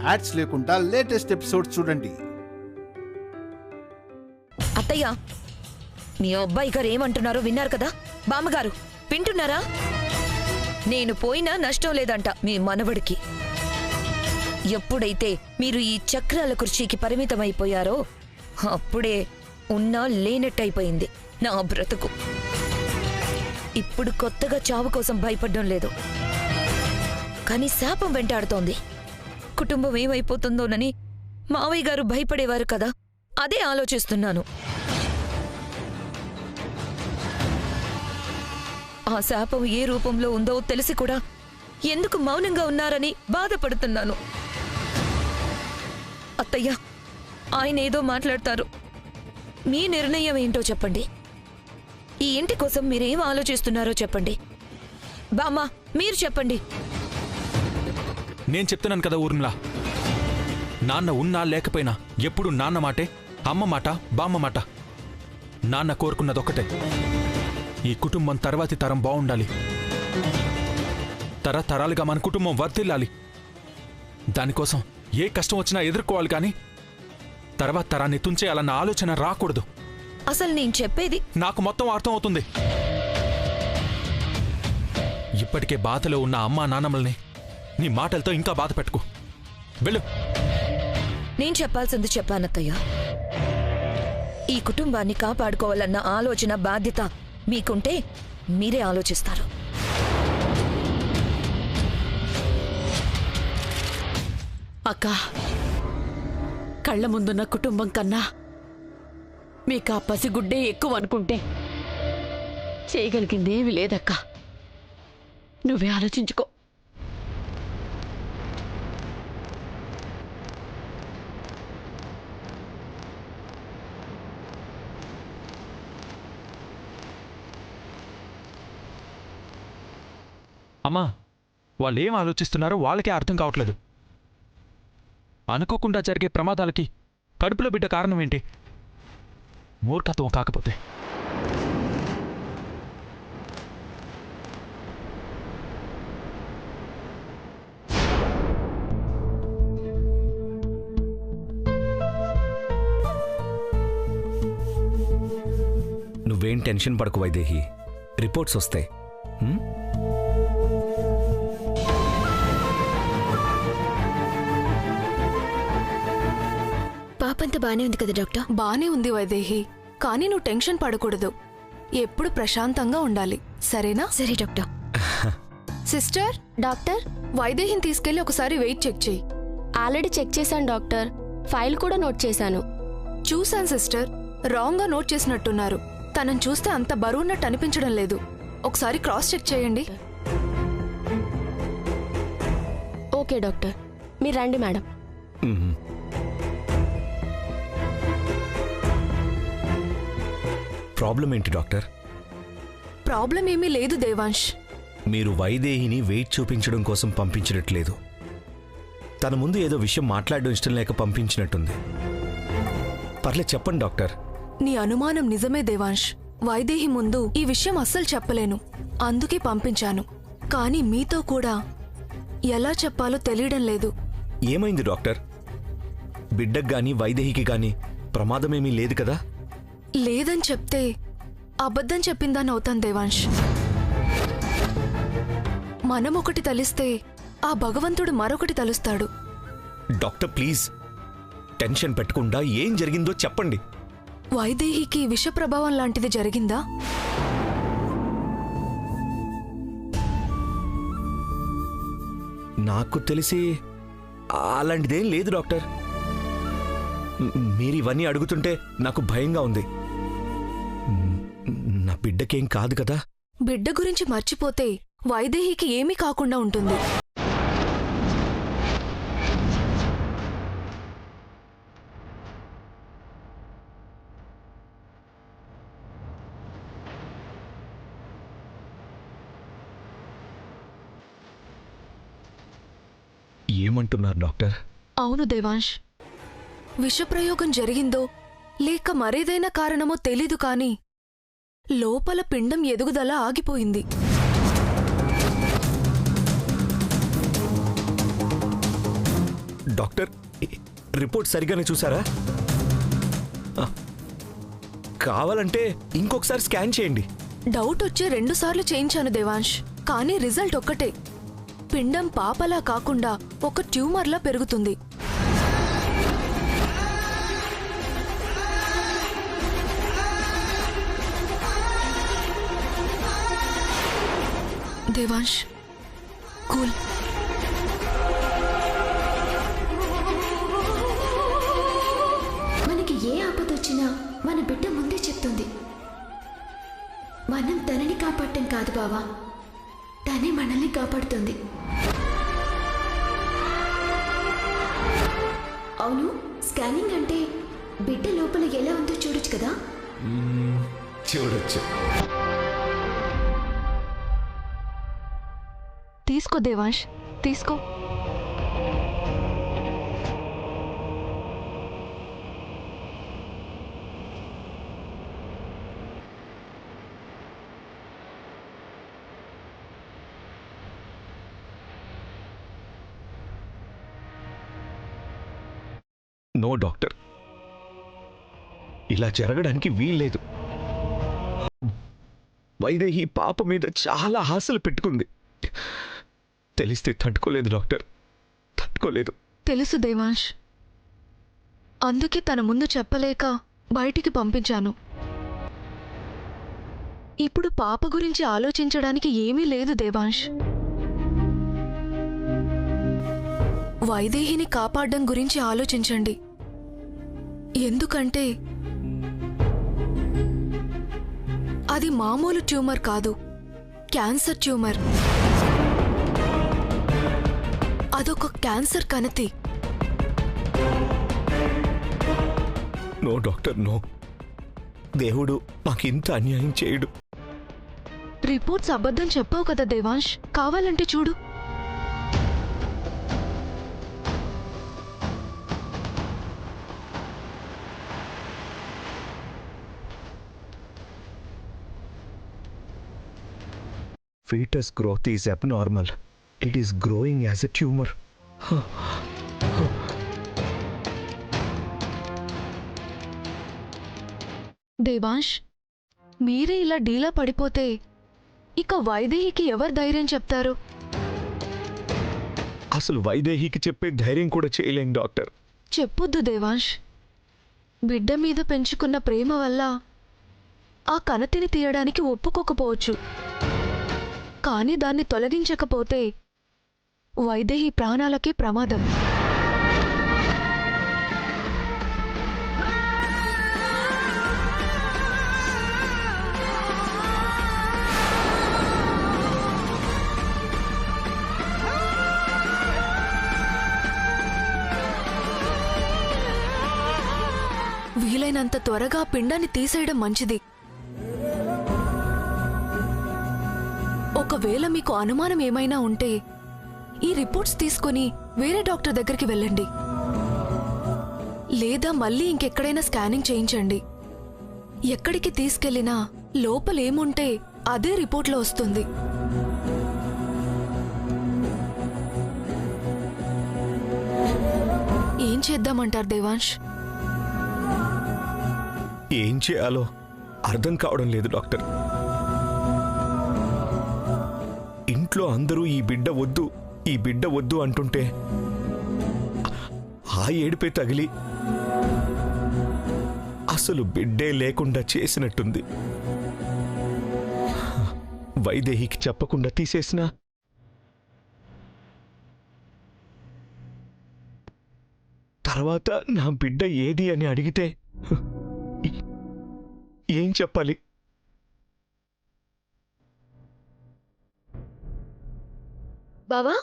Ads లేకుండా latest episodes చూడండి. అత్తయ్య, మీ అబ్బాయి గారు ఏమంటున్నారో విన్నారు కదా? బామ్మగారు వింటున్నారా? నేను పోయినా నష్టం లేదంట మీ మనవడికి. ఎప్పుడైతే మీరు ఈ చక్రాల కుర్చీకి పరిమితమైపోయారో అప్పుడే ఉన్నా లేనట్టయిపోయింది నా బ్రతుకు. ఇప్పుడు కొత్తగా చావు కోసం భయపడడం లేదు, కానీ శాపం వెంటాడుతోంది. కుటుంబం ఏమైపోతుందోనని మావయ్య గారు భయపడేవారు కదా, అదే ఆలోచిస్తున్నాను. ఆ శాపం ఏ రూపంలో ఉందో తెలిసి కూడా ఎందుకు మౌనంగా ఉన్నారని బాధపడుతున్నాను. అత్తయ్య, ఆయన ఏదో మాట్లాడతారు. మీ నిర్ణయం ఏంటో చెప్పండి. ఈ ఇంటి కోసం మీరేం ఆలోచిస్తున్నారో చెప్పండి. బామ్మ, మీరు చెప్పండి. నేను చెప్తున్నాను కదా ఊర్మిళ, నాన్న ఉన్నా లేకపోయినా ఎప్పుడు నాన్న మాటే, అమ్మ మాట, బామ్మ మాట. నాన్న కోరుకున్నదొక్కటే, ఈ కుటుంబం తర్వాతి తరం బావుండాలి, తరతరాలుగా మన కుటుంబం వర్ధిల్లాలి. దానికోసం ఏ కష్టం వచ్చినా ఎదుర్కోవాలి, కానీ తర్వాత తరాన్ని తుంచేయాలన్న ఆలోచన రాకూడదు. అసలు నేను చెప్పేది నాకు మొత్తం అర్థం అవుతుంది. ఇప్పటికే బాధలో ఉన్న అమ్మా నాన్నమ్మల్ని నీ మాటలతో ఇంకా బాధ పెట్టుకో. వెళ్ళు. నేను చెప్పాల్సింది చెప్పానత్తయ్య. ఈ కుటుంబాన్ని కాపాడుకోవాలన్న ఆలోచన, బాధ్యత మీకుంటే మీరే ఆలోచిస్తారు. అక్క, కళ్ల ముందున్న కుటుంబం కన్నా మీకు ఆ పసిగుడ్డే ఎక్కువ అనుకుంటే చేయగలిగిందేమీ లేదక్క. నువ్వే ఆలోచించుకో. అమ్మా, వాళ్ళు ఏం ఆలోచిస్తున్నారో వాళ్ళకే అర్థం కావట్లేదు. అనుకోకుండా జరిగే ప్రమాదాలకి కడుపులో బిడ్డ కారణం ఏంటి? మూర్ఖత్వం కాకపోతే. నువ్వేం టెన్షన్ పడకు వైదేహి, రిపోర్ట్స్ వస్తాయి. పాపంతా బానే ఉంది కదా డాక్టర్? బానే ఉంది వైదేహి, కానీ నువ్వు టెన్షన్ పడకూడదు. ఎప్పుడు ప్రశాంతంగా ఉండాలి, సరేనా? సరే డాక్టర్. సిస్టర్, డాక్టర్, వైదేహిని తీసుకెళ్లి ఒకసారి వెయిట్ చెక్ చేయి. ఆల్రెడీ చెక్ చేశాను డాక్టర్. ఫైల్ కూడా నోట్ చేశాను. చూశాను సిస్టర్, రాంగ్ గా నోట్ చేసినట్టున్నారు. తనని చూస్తే అంత బరువున్నట్టు అనిపించడం లేదు. ఒకసారి క్రాస్ చెక్ చేయండి. ఓకే డాక్టర్, మీరు రండి మేడం. ప్రాబ్లం ఏంటి డాక్టర్? ప్రాబ్లం ఏమీ లేదు దేవాంశ్. మీరు వైదేహిని వెయిట్ చూపించడం కోసం పంపించినట్లేదు. తన ముందు ఏదో విషయం మాట్లాడడం ఇష్టం లేక పంపించినట్టుంది. పర్లేదు చెప్పండి డాక్టర్. నీ అనుమానం నిజమే దేవాంశ్. వైదేహి ముందు ఈ విషయం అస్సలు చెప్పలేను, అందుకే పంపించాను. కానీ మీతో కూడా ఎలా చెప్పాలో తెలియడం లేదు. ఏమైంది డాక్టర్? బిడ్డకు గాని వైదేహికి గాని ప్రమాదమేమీ లేదు కదా? లేదని చెప్తే అబద్ధం చెప్పిందని అవుతాను దేవాంశ్. మనం ఒకటి తలిస్తే ఆ భగవంతుడు మరొకటి తలుస్తాడు. డాక్టర్ ప్లీజ్, టెన్షన్ పెట్టకుండా ఏం జరిగిందో చెప్పండి. వైదేహికి విష ప్రభావం లాంటిది జరిగిందా? నాకు తెలిసి అలాంటిదేం లేదు డాక్టర్. మీరు ఇవన్నీ అడుగుతుంటే నాకు భయంగా ఉంది. నా బిడ్డకేం కాదు కదా? బిడ్డ గురించి మర్చిపోతే వైదేహికి ఏమీ కాకుండా ఉంటుంది. ఏమంటున్నారు డాక్టర్? అవును దేవాంశ్, విషప్రయోగం జరిగిందో లేక మరేదైనా కారణమో తెలీదు కానీ లోపల పిండం ఎదుగుదల ఆగిపోయింది. డాక్టర్ రిపోర్ట్ సరిగ్గానే చూసారా? కావాలంటే ఇంకొకసారి స్కాన్ చేయండి. డౌట్ వచ్చి 2 సార్లు చేయించాను దేవాంశ్, కానీ రిజల్ట్ ఒక్కటే. పిండం పాపలా కాకుండా ఒక ట్యూమర్లా పెరుగుతుంది. దేవాంశ్ కూల్. మనకి ఏ ఆపద వచ్చినా మన బిడ్డ ముందే చెప్తుంది. మనం తనని కాపాడటం కాదు బావా, తనే మనల్ని కాపాడుతుంది. అవును, స్కానింగ్ అంటే బిడ్డ లోపల ఎలా ఉందో చూడొచ్చు కదా? చూడొచ్చు. తీసుకో దేవాంశ్, తీసుకో. నో డాక్టర్, ఇలా జరగడానికి వీల్లేదు. వైదేహి పాప మీద చాలా ఆశలు పెట్టుకుంది. తెలిస్తే తట్టుకోలేదు డాక్టర్, తట్టుకోలేదు. తెలుసు దేవాంశ్, అందుకే తన ముందు చెప్పలేక బయటికి పంపించాను. ఇప్పుడు పాప గురించి ఆలోచించడానికి ఏమీ లేదు దేవాంశ్. వైదేహిని కాపాడడం గురించి ఆలోచించండి. ఎందుకంటే అది మామూలు ట్యూమర్ కాదు, క్యాన్సర్ ట్యూమర్. అదొక క్యాన్సర్ కణతి. No doctor, no. దేవుడు మాకింత అన్యాయం చేయడు. రిపోర్ట్స్ అబద్ధం చెప్పావు కదా దేవాంశ్, కావాలంటే చూడు. Fetus growth is abnormal. It is growing as a tumor. Devansh, మీరే ఇలా డీలా పడిపోతే ఇక వైదేహికి ఎవరు ధైర్యం చెప్తారు? అసలు వైదేహికి చెప్పే ధైర్యం కూడా చేయలేం డాక్టర్. చెప్పొద్దు దేవాంశ్. బిడ్డ మీద పెంచుకున్న ప్రేమ వల్ల ఆ కణతిని తీయడానికి ఒప్పుకోకపోవచ్చు, కానీ దాన్ని తొలగించకపోతే వైదేహి ప్రాణాలకే ప్రమాదం. వీలైనంత త్వరగా పిండాన్ని తీసేయడం మంచిది. ఒకవేళ మీకు అనుమానం ఏమైనా ఉంటే ఈ రిపోర్ట్స్ తీసుకొని వేరే డాక్టర్ దగ్గరికి వెళ్ళండి, లేదా మళ్ళీ ఇంకెక్కడైనా స్కానింగ్ చేయించండి. ఎక్కడికి తీసుకెళ్లినా లోపలేముంటే అదే రిపోర్ట్లో వస్తుంది. ఏం చేద్దామంటారు దేవాంశ్? ఏం చేయాలో అర్థం కావడం లేదు డాక్టర్. ఇంట్లో అందరూ ఈ బిడ్డ వద్దు అంటుంటే ఆ ఏడుపే తగిలి అసలు బిడ్డే లేకుండా చేసినట్టుంది. వైదేహికి చెప్పకుండా తీసేసినా తర్వాత నా బిడ్డ ఏది అని అడిగితే ఏం చెప్పాలి? బావా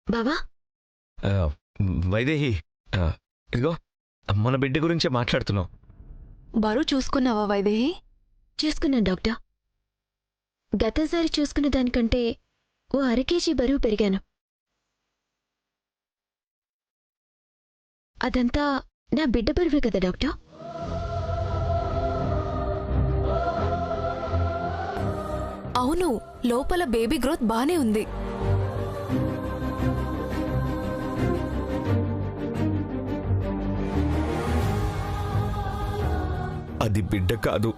బావా వైదేహి, ఇదిగో మన బిడ్డ గురించే మాట్లాడుతున్నాం. బరువు చూసుకున్నావా వైదేహి? చూసుకున్నాను డాక్టర్. గతసారి చూసుకున్న దానికంటే ఓ 1/2 కేజీ బరువు పెరిగాను. అదంతా నా బిడ్డ బరువే కదా డాక్టర్? అవును, లోపల బేబీ గ్రోత్ బానే ఉంది. అది బిడ్డ కాదు,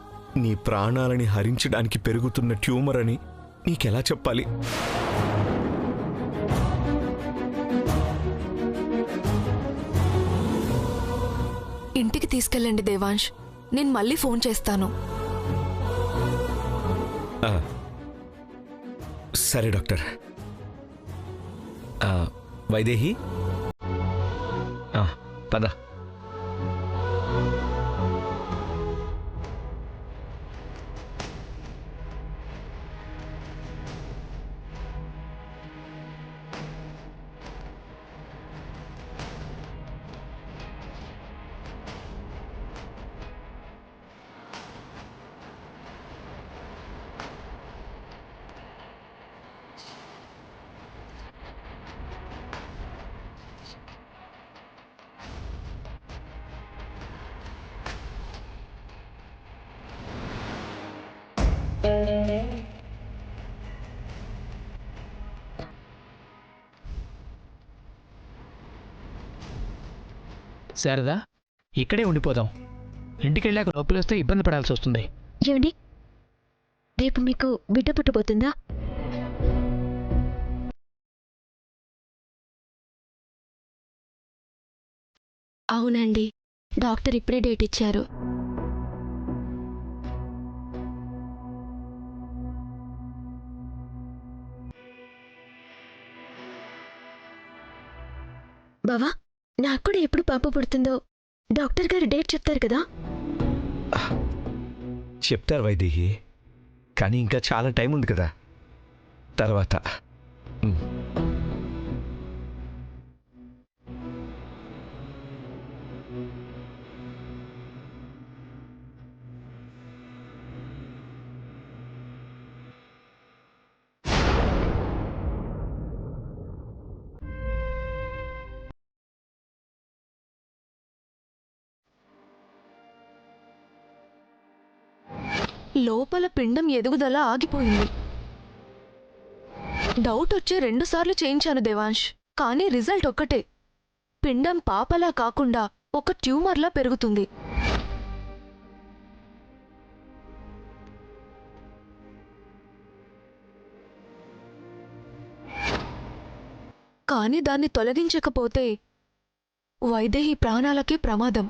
నీ ప్రాణాలని హరించడానికి పెరుగుతున్న ట్యూమర్ అని నీకెలా చెప్పాలి? ఇంటికి తీసుకెళ్ళండి దేవాంశ్, నేను మళ్ళీ ఫోన్ చేస్తాను. ఆ, సరే డాక్టర్. వైదేహి, పద. శారదా, ఇక్కడే ఉండిపోదాం. ఇంటికి వెళ్ళాక నొప్పులు వస్తే ఇబ్బంది పడాల్సి వస్తుంది. ఏమండి, రేపు మీకు బిడ్డ పుట్టబోతుందా? అవునండి, డాక్టర్ ఇప్పుడే డేట్ ఇచ్చారు. బావా, నాకు కూడా ఎప్పుడు పాప పుడుతుందో డాక్టర్ గారు డేట్ చెప్తారు కదా? చెప్తారు వైదేహి, కానీ ఇంకా చాలా టైం ఉంది కదా. తర్వాత లోపల పిండం ఎదుగుదల ఆగిపోయింది. డౌట్ వచ్చి 2 సార్లు చేయించాను దేవాంశ్, కానీ రిజల్ట్ ఒక్కటే. పిండం పాపలా కాకుండా ఒక ట్యూమర్లా పెరుగుతుంది. కానీ దాన్ని తొలగించకపోతే వైదేహి ప్రాణాలకే ప్రమాదం.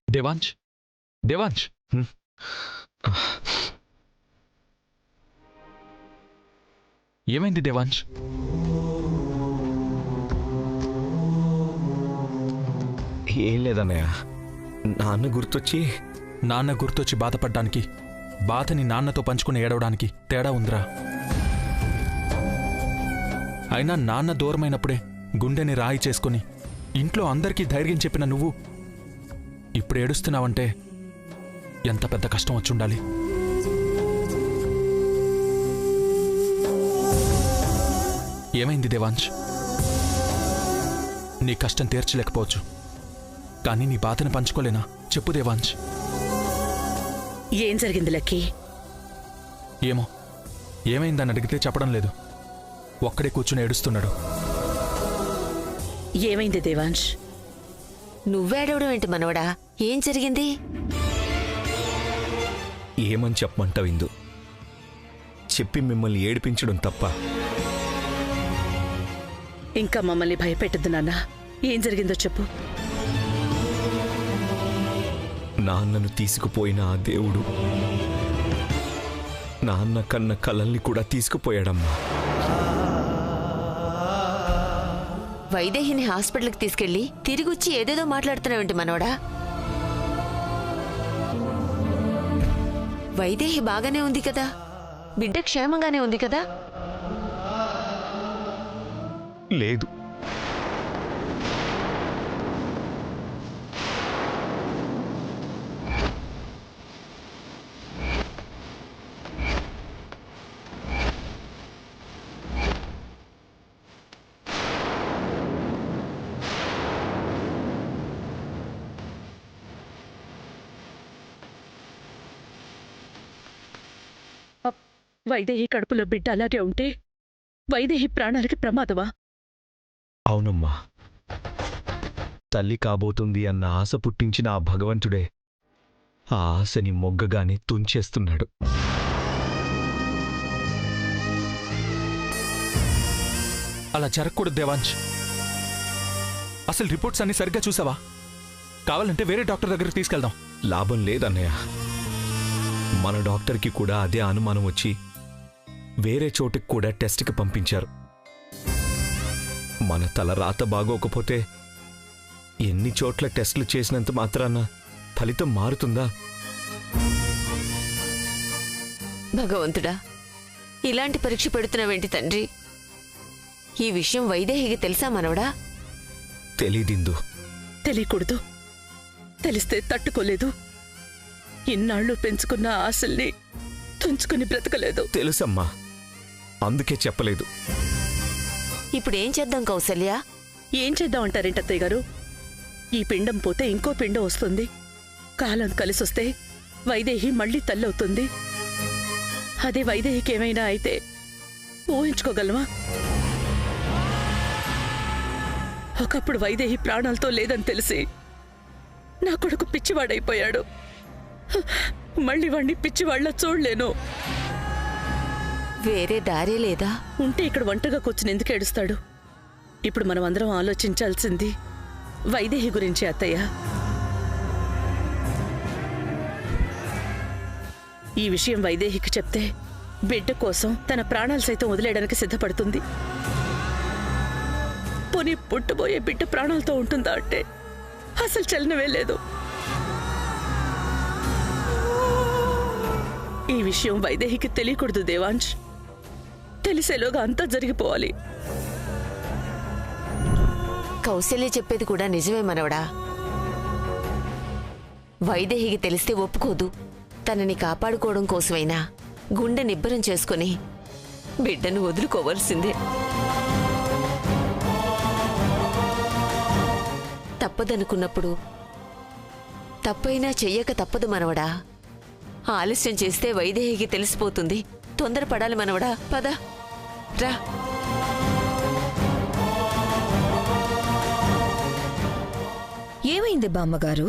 దేవాంశ్, దేవాంశ్, ఏమైంది దేవాంశ్? ఏం లేదన్నయ్య, నాన్న గుర్తొచ్చి బాధపడ్డానికి, బాధని నాన్నతో పంచుకుని ఏడవడానికి తేడా ఉందిరా. అయినా నాన్న దూరమైనప్పుడే గుండెని రాయి చేసుకుని ఇంట్లో అందరికీ ధైర్యం చెప్పిన నువ్వు ఇప్పుడు ఏడుస్తున్నావంటే ఎంత పెద్ద కష్టం వచ్చుండాలి. ఏమైంది దేవాంశ్? నీ కష్టం తీర్చలేకపోవచ్చు, కానీ నీ బాధను పంచుకోలేనా? చెప్పు దేవాంశ్. ఏం జరిగింది లక్కీ? ఏమో, ఏమైందని అడిగితే చెప్పడం లేదు. ఒక్కడే కూర్చుని ఏడుస్తున్నాడు. ఏమైంది దేవాంశ్? నువ్వేడవడం ఏంటి మనవడా? ఏం జరిగింది? ఏమని చెప్పమంటావు ఇందు? చెప్పి మిమ్మల్ని ఏడిపించడం తప్ప. ఇంకా మమ్మల్ని భయపెట్టద్దు నాన్న. ఏం జరిగిందో చెప్పు. నాన్నను తీసుకుపోయిన ఆ దేవుడు నాన్న కన్న కలల్ని కూడా తీసుకుపోయాడమ్మా. వైదేహిని హాస్పిటల్కి తీసుకెళ్లి తిరిగొచ్చి ఏదేదో మాట్లాడుతున్నావేంటి మనవడా? వైదేహి బాగానే ఉంది కదా, బిడ్డ క్షేమంగానే ఉంది కదా? లేదు, వైదేహి కడుపులో బిడ్డ అలాగే ఉంటే వైదేహి ప్రాణాలకి ప్రమాదమా? అవునమ్మా, తల్లి కాబోతుంది అన్న ఆశ పుట్టించిన ఆ భగవంతుడే ఆ ఆశని మొగ్గగానే తుంచేస్తున్నాడు. అలా జరగకూడదు దేవాంశ్. అసలు రిపోర్ట్స్ అన్ని సరిగ్గా చూసావా? కావాలంటే వేరే డాక్టర్ దగ్గరికి తీసుకెళ్దాం. లాభం లేదన్నయ్య. మన డాక్టర్కి కూడా అదే అనుమానం వచ్చి వేరే చోటుకి కూడా టెస్ట్కి పంపించారు. మన తల రాత బాగోకపోతే ఎన్ని చోట్ల టెస్టులు చేసినంత మాత్రాన ఫలితం మారుతుందా? భగవంతుడా, ఇలాంటి పరీక్ష పెడుతున్నావేంటి తండ్రి? ఈ విషయం వైదేహికి తెలుసా మనవడా? తెలీదిందు. తెలియకూడదు. తెలిస్తే తట్టుకోలేదు. ఇన్నాళ్ళు పెంచుకున్న ఆశల్ని తుంచుకుని బ్రతకలేదు. తెలుసమ్మా, అందుకే చెప్పలేదు. ఇప్పుడేం చేద్దాం కౌసల్య? ఏం చేద్దామంటారేంటి అత్తయ్య గారు? ఈ పిండం పోతే ఇంకో పిండం వస్తుంది. కాలం కలిసొస్తే వైదేహి మళ్ళీ తల్లవుతుంది. అదే వైదేహికి ఏమైనా అయితే ఊహించుకోగలమా? ఒకప్పుడు వైదేహి ప్రాణాలతో లేదని తెలిసి నా కొడుకు పిచ్చివాడైపోయాడు. మళ్ళీ వాణ్ణి పిచ్చివాళ్లా చూడలేను. వేరే దారే లేదా? ఉంటే ఇక్కడ ఒంటరిగా కూర్చుని ఎందుకు ఏడుస్తాడు? ఇప్పుడు మనం అందరం ఆలోచించాల్సింది వైదేహి గురించి అత్తయ్య. ఈ విషయం వైదేహికి చెప్తే బిడ్డ కోసం తన ప్రాణాలు సైతం వదిలేయడానికి సిద్ధపడుతుంది. పోనీ పుట్టబోయే బిడ్డ ప్రాణాలతో ఉంటుందా అంటే అసలు చలనమే లేదు. ఈ విషయం వైదేహికి తెలియకూడదు దేవాంశ్. తెలిసేలోగా అంతా జరిగిపోవాలి. కౌశల్య చెప్పేది కూడా నిజమే మనవడా. వైదేహికి తెలిస్తే ఒప్పుకోదు. తనని కాపాడుకోవడం కోసమైనా గుండె నిబ్బరం చేసుకుని బిడ్డను వదులుకోవాల్సిందే. తప్పదనుకున్నప్పుడు తప్పైనా చెయ్యక తప్పదు మనవడా. ఆలస్యం చేస్తే వైదేహికి తెలిసిపోతుంది. తొందరపడాలి మనవడా. పద రా. ఏమైంది బామ్మగారు?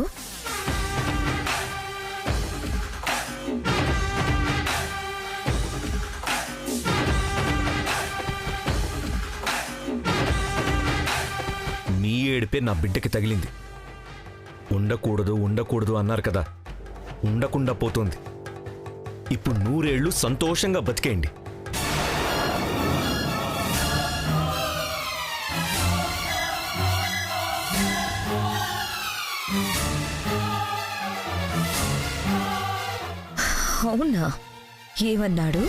నీ ఏడిపే నా బిడ్డకి తగిలింది. ఉండకూడదు ఉండకూడదు అన్నారు కదా, ఉండకుండా పోతుంది. ఇప్పుడు 100 ఏళ్ళు సంతోషంగా బతికేయండి. అవునా? ఏమన్నాడు?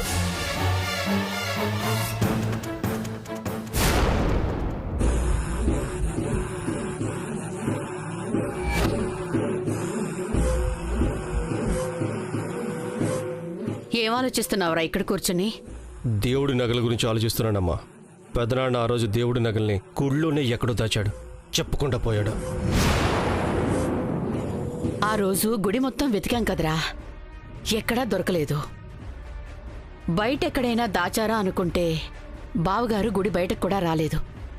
ఏం ఆలోచిస్తున్నావురా ఇక్కడ కూర్చుని? దేవుడి నగల గురించి ఆలోచిస్తున్నానమ్మా. పెదనాన్న ఆ రోజు దేవుడి నగల్ని గుళ్ళోనే ఎక్కడో దాచాడు, చెప్పకుండా పోయాడు. ఆ రోజు గుడి మొత్తం వెతికాం కదరా, ఎక్కడా దొరకలేదు. బయటెక్కడైనా దాచారా అనుకుంటే బావగారు గుడి బయటకు కూడా రాలేదు.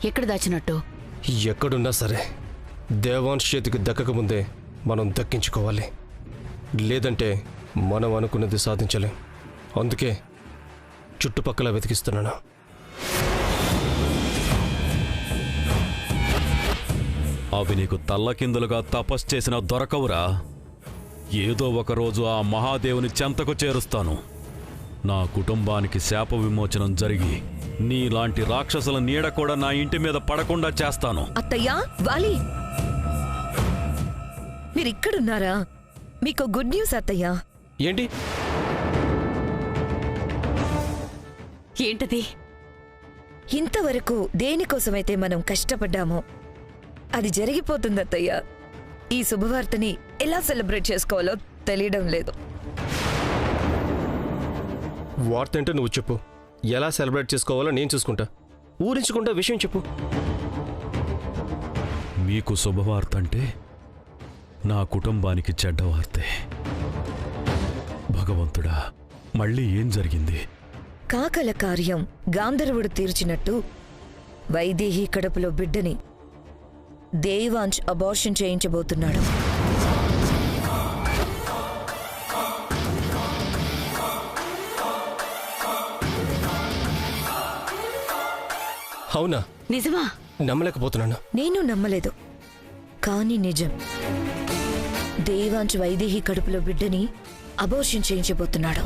ఎక్కడ దాచినట్టు? ఎక్కడున్నా సరే దేవాంశ్ చేతికి దక్కకముందే మనం దక్కించుకోవాలి. లేదంటే మనం అనుకున్నది సాధించలేం. అందుకే చుట్టుపక్కల వెతికిస్తున్నాను. అవి నీకు తల్లకిందులుగా తపస్సు చేసిన దొరకవురా. ఏదో ఒకరోజు ఆ మహాదేవుని చెంతకు చేరుస్తాను. నా కుటుంబానికి శాప విమోచనం జరిగి నీలాంటి రాక్షసుల నీడ కూడా నా ఇంటి మీద పడకుండా చేస్తాను. అత్తయ్యా, వాలి, మీరిక్కడున్నారా? మీకు గుడ్ న్యూస్ అత్తయ్యా. ఏంటి? ఏంటది? ఇంతవరకు దేనికోసమైతే మనం కష్టపడ్డామో అది జరిగిపోతుంది అత్తయ్యా. ఈ శుభవార్తని ఎలా సెలబ్రేట్ చేసుకోవాలో తెలియడం లేదు. వార్త ఏంటో నువ్వు చెప్పు. ఎలా సెలబ్రేట్ చేసుకోవాలో నేను చూసుకుంటా. ఊరించుకుంటా విషయం చెప్పు. మీకు శుభవార్త అంటే నా కుటుంబానికి చెడ్డ వార్తే. భగవంతుడా, మళ్ళీ ఏం జరిగింది? కాకల కార్యం గాంధర్వుడు తీర్చినట్టు వైదేహి కడుపులో బిడ్డని దేవాంశ్ అబార్షన్ చేయించబోతున్నాడు. అవునా? నిజమా? నమ్మలేకపోతున్నాను. నేను నమ్మలేదు, కానీ నిజం. దేవాంశ్ వైదేహి కడుపులో బిడ్డని అబార్షన్ చేయించబోతున్నాడు.